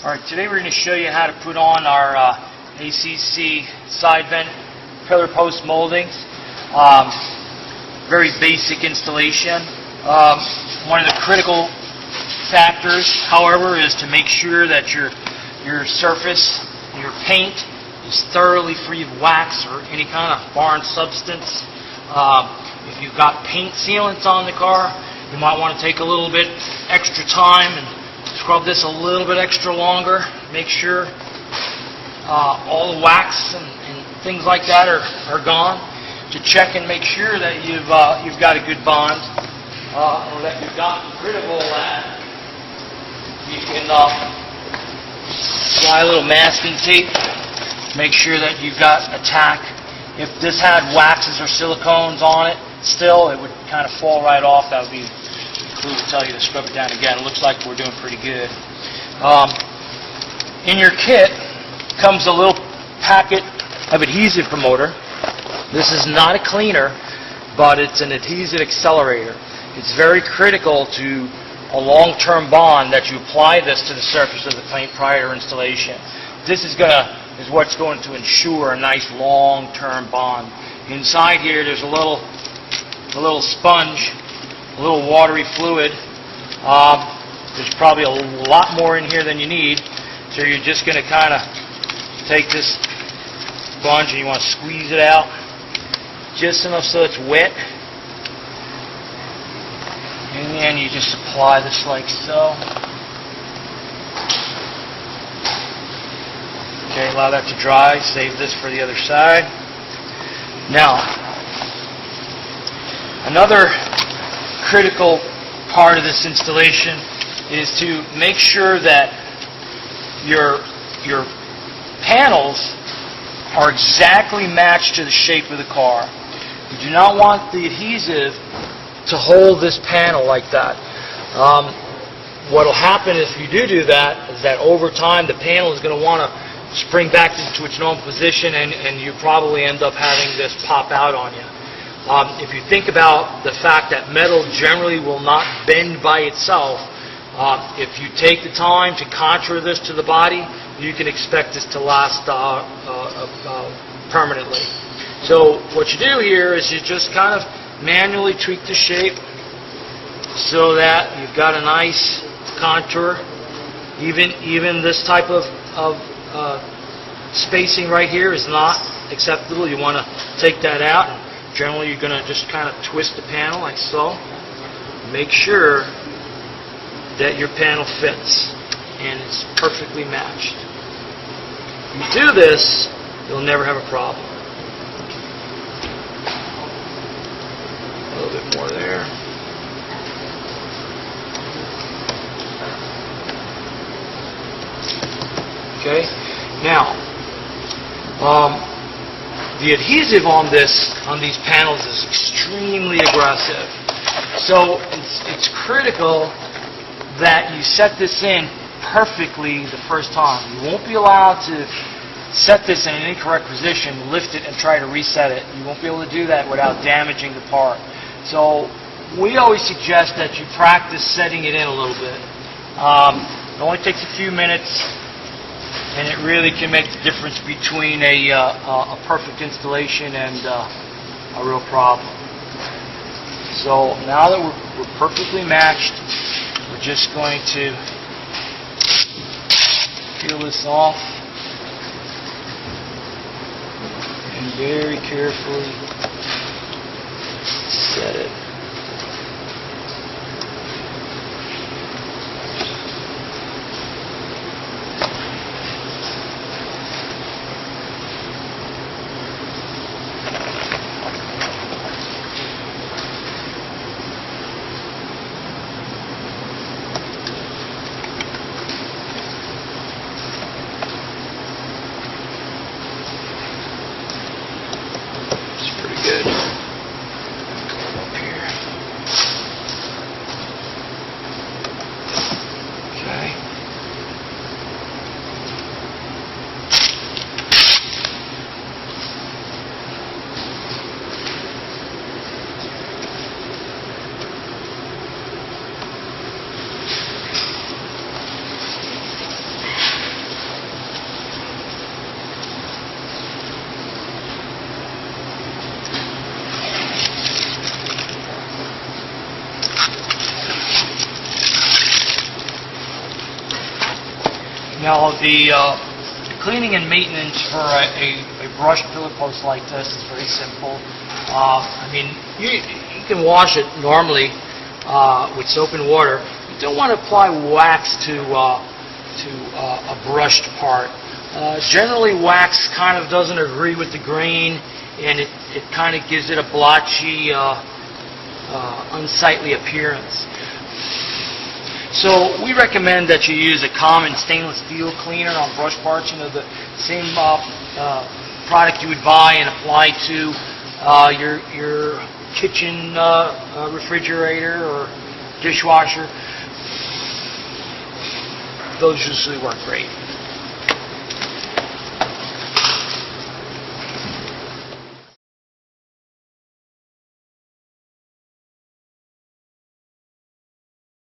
Alright, today we're going to show you how to put on our ACC side vent pillar post moldings. Very basic installation. One of the critical factors, however, is to make sure that your surface, your paint, is thoroughly free of wax or any kind of foreign substance. If you've got paint sealants on the car, you might want to take a little bit extra time and scrub this a little bit extra longer. Make sure all the wax and things like that are gone. To check and make sure that you've got a good bond, or that you've gotten rid of all that. You can apply a little masking tape. Make sure that you've got a tack. If this had waxes or silicones on it still, it would kind of fall right off. That would be a clue to tell you to scrub it down again. It looks like we're doing pretty good. In your kit comes a little packet of adhesive promoter. This is not a cleaner, but it's an adhesive accelerator. It's very critical to a long-term bond that you apply this to the surface of the paint prior to installation. This is what's going to ensure a nice long-term bond. Inside here, there's a little sponge, a little watery fluid. There's probably a lot more in here than you need, so you're just going to kind of take this sponge and you want to squeeze it out just enough so it's wet, and then you just apply this like so. Okay, allow that to dry. Save this for the other side. Now, another critical part of this installation is to make sure that your panels are exactly matched to the shape of the car. You do not want the adhesive to hold this panel like that. What will happen if you do that is that over time the panel is going to want to spring back into its normal position, and you probably end up having this pop out on you. If you think about the fact that metal generally will not bend by itself, if you take the time to contour this to the body, you can expect this to last permanently. So what you do here is you just kind of manually tweak the shape so that you've got a nice contour. Even this type of spacing right here is not acceptable. You want to take that out. Generally, you're going to just kind of twist the panel like so. Make sure that your panel fits and it's perfectly matched. If you do this, you'll never have a problem. A little bit more there. Okay. Now, the adhesive on these panels is extremely aggressive. So it's critical that you set this in perfectly the first time. You won't be allowed to set this in an incorrect position, lift it, and try to reset it. You won't be able to do that without damaging the part. So we always suggest that you practice setting it in a little bit. It only takes a few minutes, and it really can make the difference between a perfect installation and a real problem. So now that we're perfectly matched, we're just going to peel this off and very carefully set it. Now, the cleaning and maintenance for a brushed pillar post like this is very simple. I mean, you can wash it normally with soap and water. You don't want to apply wax to a brushed part. Generally, wax kind of doesn't agree with the grain, and it kind of gives it a blotchy, unsightly appearance. So we recommend that you use a common stainless steel cleaner on brush parts. You know, the same product you would buy and apply to your kitchen refrigerator or dishwasher. Those usually work great.